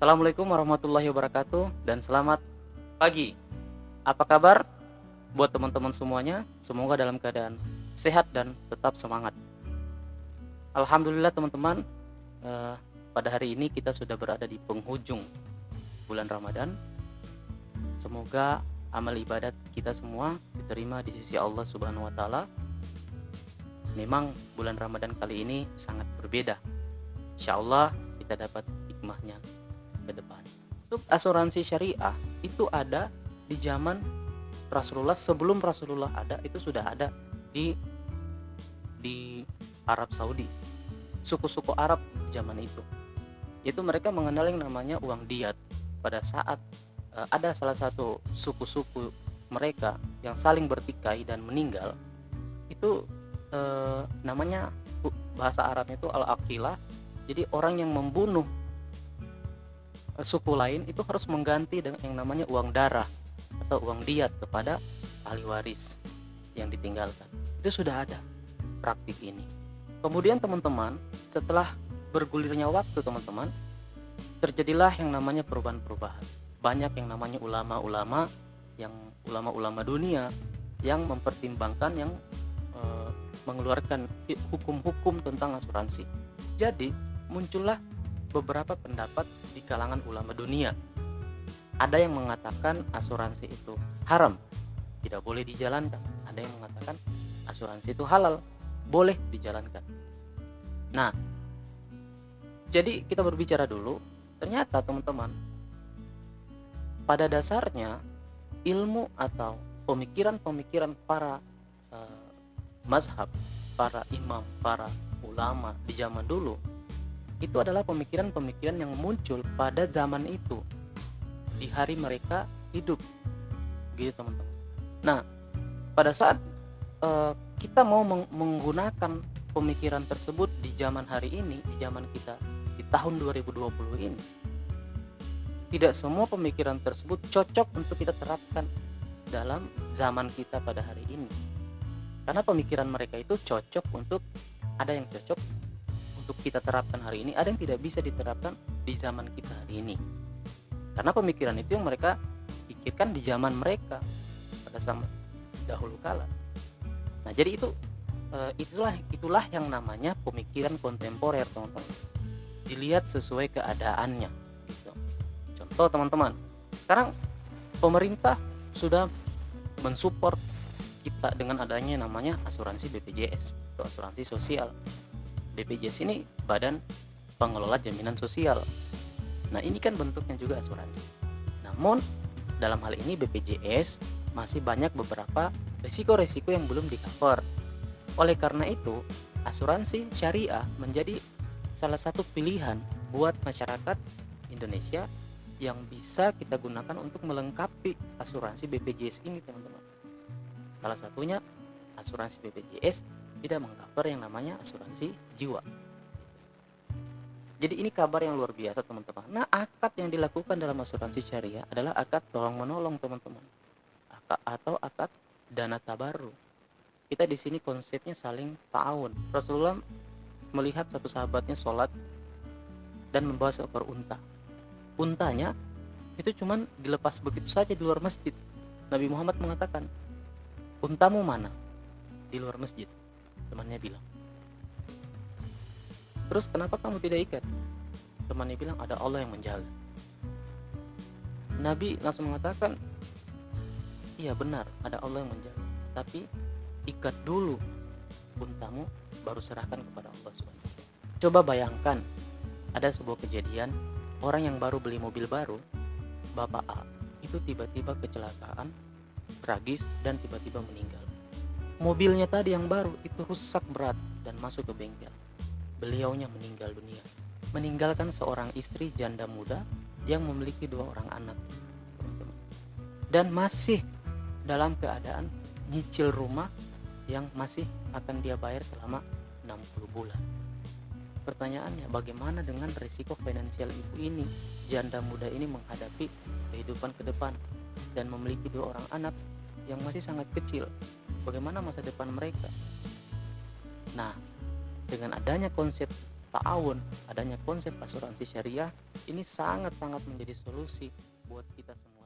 Assalamualaikum warahmatullahi wabarakatuh dan selamat pagi. Apa kabar buat teman-teman semuanya? Semoga dalam keadaan sehat dan tetap semangat. Alhamdulillah teman-teman, eh, pada hari ini kita sudah berada di penghujung bulan Ramadan. Semoga amal ibadat kita semua diterima di sisi Allah Subhanahu wa taala. Memang bulan Ramadan kali ini sangat berbeda. Insya Allah kita dapat hikmahnya ke depan. Untuk asuransi syariah itu ada di zaman Rasulullah, sebelum Rasulullah ada itu sudah ada di Arab Saudi. Suku-suku Arab zaman itu. Yaitu mereka mengenal yang namanya uang diat. Pada saat ada salah satu suku-suku mereka yang saling bertikai dan meninggal, itu namanya bahasa Arabnya itu al-aqilah. Jadi orang yang membunuh suku lain itu harus mengganti dengan yang namanya uang darah atau uang diat kepada ahli waris yang ditinggalkan. Itu sudah ada praktik ini. Kemudian teman-teman, setelah bergulirnya waktu teman-teman, terjadilah yang namanya perubahan-perubahan. Banyak yang namanya ulama-ulama dunia yang mempertimbangkan, yang mengeluarkan hukum-hukum tentang asuransi. Jadi muncullah beberapa pendapat di kalangan ulama dunia. Ada yang mengatakan asuransi itu haram, tidak boleh dijalankan. Ada yang mengatakan asuransi itu halal, boleh dijalankan. Nah, jadi kita berbicara dulu. Ternyata teman-teman, pada dasarnya ilmu atau pemikiran-pemikiran para mazhab, para imam, para ulama di zaman dulu itu adalah pemikiran-pemikiran yang muncul pada zaman itu, di hari mereka hidup, gitu teman-teman. Nah, pada saat kita mau menggunakan pemikiran tersebut di zaman hari ini, di zaman kita di tahun 2020 ini, tidak semua pemikiran tersebut cocok untuk kita terapkan dalam zaman kita pada hari ini. Karena pemikiran mereka itu cocok untuk, ada yang cocok untuk kita terapkan hari ini, ada yang tidak bisa diterapkan di zaman kita hari ini. Karena pemikiran itu yang mereka pikirkan di zaman mereka pada zaman dahulu kala. Nah, jadi itulah yang namanya pemikiran kontemporer, teman-teman. Dilihat sesuai keadaannya, gitu. Contoh teman-teman, sekarang pemerintah sudah mensupport kita dengan adanya namanya asuransi BPJS atau asuransi sosial. BPJS ini Badan Pengelola Jaminan Sosial. Nah, ini kan bentuknya juga asuransi. Namun dalam hal ini BPJS masih banyak beberapa risiko-risiko yang belum di-cover. Oleh karena itu, asuransi syariah menjadi salah satu pilihan buat masyarakat Indonesia yang bisa kita gunakan untuk melengkapi asuransi BPJS ini, teman-teman. Salah satunya asuransi BPJS tidak mengcover yang namanya asuransi jiwa. Jadi ini kabar yang luar biasa, teman-teman. Nah, akad yang dilakukan dalam asuransi syariah adalah akad tolong menolong, teman-teman. Akad dana tabarru. Kita di sini konsepnya saling ta'awun. Rasulullah melihat satu sahabatnya sholat dan membawa seekor unta. Untanya itu cuman dilepas begitu saja di luar masjid. Nabi Muhammad mengatakan, "Untamu mana?" "Di luar masjid," temannya bilang. "Terus kenapa kamu tidak ikat?" Temannya bilang, "Ada Allah yang menjaga." Nabi langsung mengatakan, "Iya benar, ada Allah yang menjaga. Tapi ikat dulu untamu, baru serahkan kepada Allah SWT." Coba bayangkan, ada sebuah kejadian, orang yang baru beli mobil baru, Bapak A, itu tiba-tiba kecelakaan tragis dan tiba-tiba meninggal. Mobilnya tadi yang baru itu rusak berat dan masuk ke bengkel. Beliaunya meninggal dunia, meninggalkan seorang istri janda muda yang memiliki 2 orang anak, teman-teman. Dan masih dalam keadaan nyicil rumah yang masih akan dia bayar selama 60 bulan. Pertanyaannya, bagaimana dengan risiko finansial ibu ini? Janda muda ini menghadapi kehidupan ke depan dan memiliki 2 orang anak yang masih sangat kecil. Bagaimana masa depan mereka? Nah, dengan adanya konsep ta'awun, adanya konsep asuransi syariah ini sangat-sangat menjadi solusi buat kita semua.